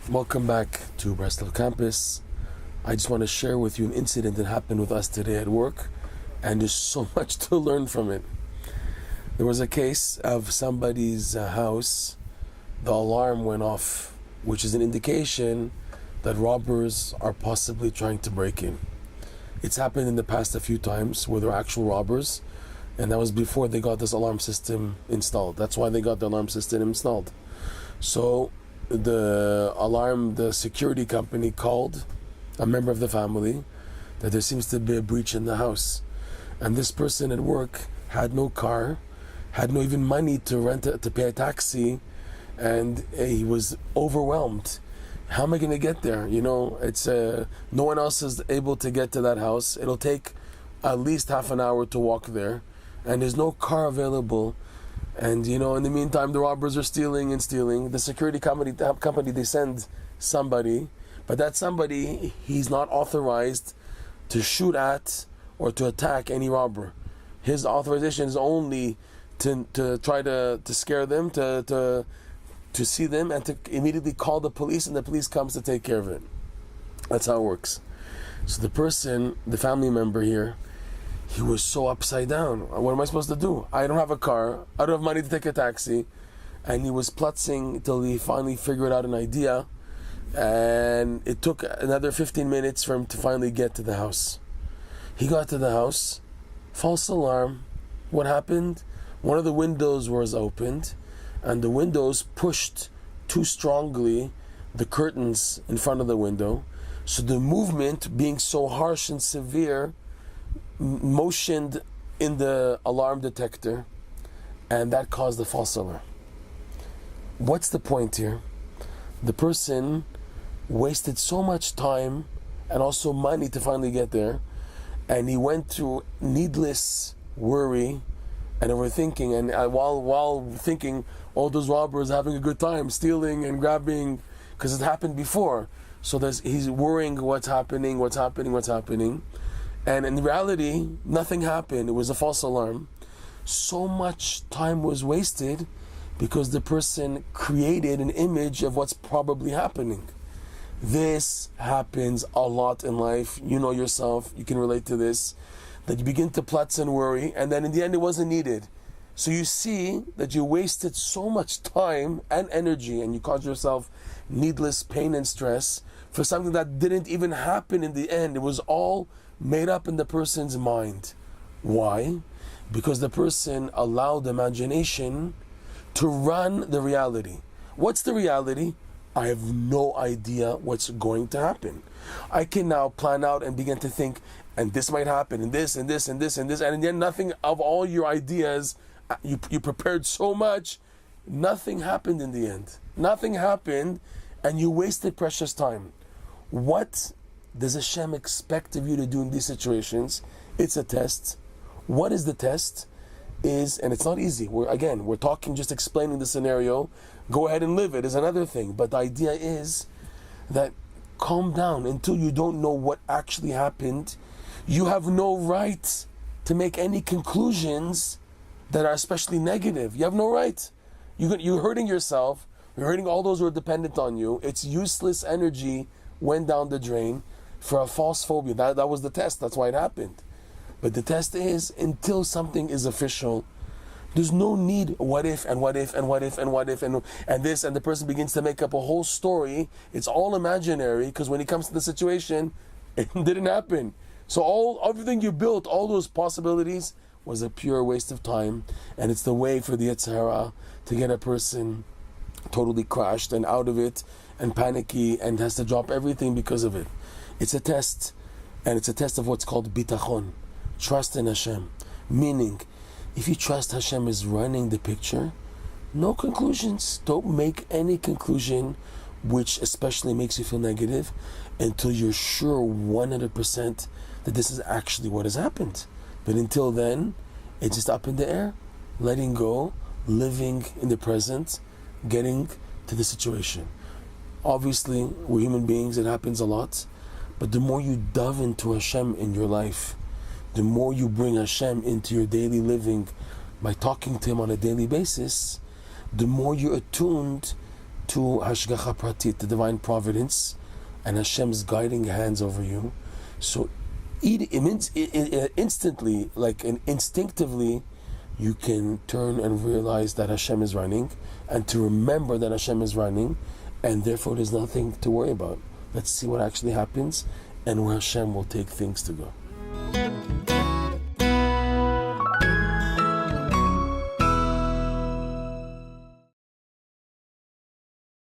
Welcome back to Breslau campus. I just want to share with you an incident that happened with us today at work, and there's so much to learn from it. There was a case of somebody's house. The alarm went off, which is an indication that robbers are possibly trying to break in. It's happened in the past a few times where there are actual robbers, and that was before they got this alarm system installed. That's why they got the alarm system installed. So the security company called a member of the family that there seems to be a breach in the house. And this person at work had no car, had no even money to pay a taxi, and he was overwhelmed. How am I going to get there? It's no one else is able to get to that house. It'll take at least half an hour to walk there, and there's no car available. And in the meantime, the robbers are stealing. The security company, they send somebody, but that somebody, he's not authorized to shoot at or to attack any robber. His authorization is only to try to scare them, to see them, and to immediately call the police, and the police comes to take care of it. That's how it works. So the family member here, he was so upside down. What am I supposed to do? I don't have a car. I don't have money to take a taxi. And he was plutzing till he finally figured out an idea. And it took another 15 minutes for him to finally get to the house. He got to the house. False alarm. What happened? One of the windows was opened, and the windows pushed too strongly the curtains in front of the window. So the movement, being so harsh and severe, motioned in the alarm detector, and that caused the false alarm. What's the point here? The person wasted so much time and also money to finally get there, and he went through needless worry and overthinking, and while thinking all those robbers are having a good time stealing and grabbing, because it happened before. So he's worrying what's happening. And in reality, nothing happened. It was a false alarm. So much time was wasted because the person created an image of what's probably happening. This happens a lot in life. You know yourself, you can relate to this, that you begin to plutz and worry, and then in the end it wasn't needed. So you see that you wasted so much time and energy, and you caused yourself needless pain and stress for something that didn't even happen in the end. It was all made up in the person's mind. Why? Because the person allowed the imagination to run the reality. What's the reality? I have no idea what's going to happen. I can now plan out and begin to think, and this might happen, and this, and this, and this, and this, and in the end, nothing of all your ideas, you prepared so much, nothing happened in the end. Nothing happened, and you wasted precious time. What does Hashem expect of you to do in these situations? It's a test. What is the test? And it's not easy. We're talking, just explaining the scenario. Go ahead and live it is another thing. But the idea is that calm down until you don't know what actually happened. You have no right to make any conclusions that are especially negative. You have no right. You're hurting yourself. You're hurting all those who are dependent on you. It's useless energy went down the drain for a false phobia. That was the test. That's why it happened. But the test is, until something is official, there's no need what if and what if and what if and what if and this, and the person begins to make up a whole story. It's all imaginary, because when it comes to the situation, it didn't happen. So everything you built, all those possibilities, was a pure waste of time. And it's the way for the yetzer hara to get a person totally crashed and out of it and panicky and has to drop everything because of it. It's a test, and it's a test of what's called bitachon, trust in Hashem. Meaning, if you trust Hashem is running the picture, no conclusions. Don't make any conclusion which especially makes you feel negative until you're sure 100% that this is actually what has happened. But until then, it's just up in the air, letting go, living in the present, getting to the situation. Obviously, we're human beings, it happens a lot, but the more you dive into Hashem in your life, the more you bring Hashem into your daily living by talking to Him on a daily basis, the more you're attuned to Hashgacha Pratit, the divine providence, and Hashem's guiding hands over you. So instantly, like instinctively, you can turn and realize that Hashem is running, and to remember that Hashem is running, and therefore there's nothing to worry about. Let's see what actually happens and where Hashem will take things to go.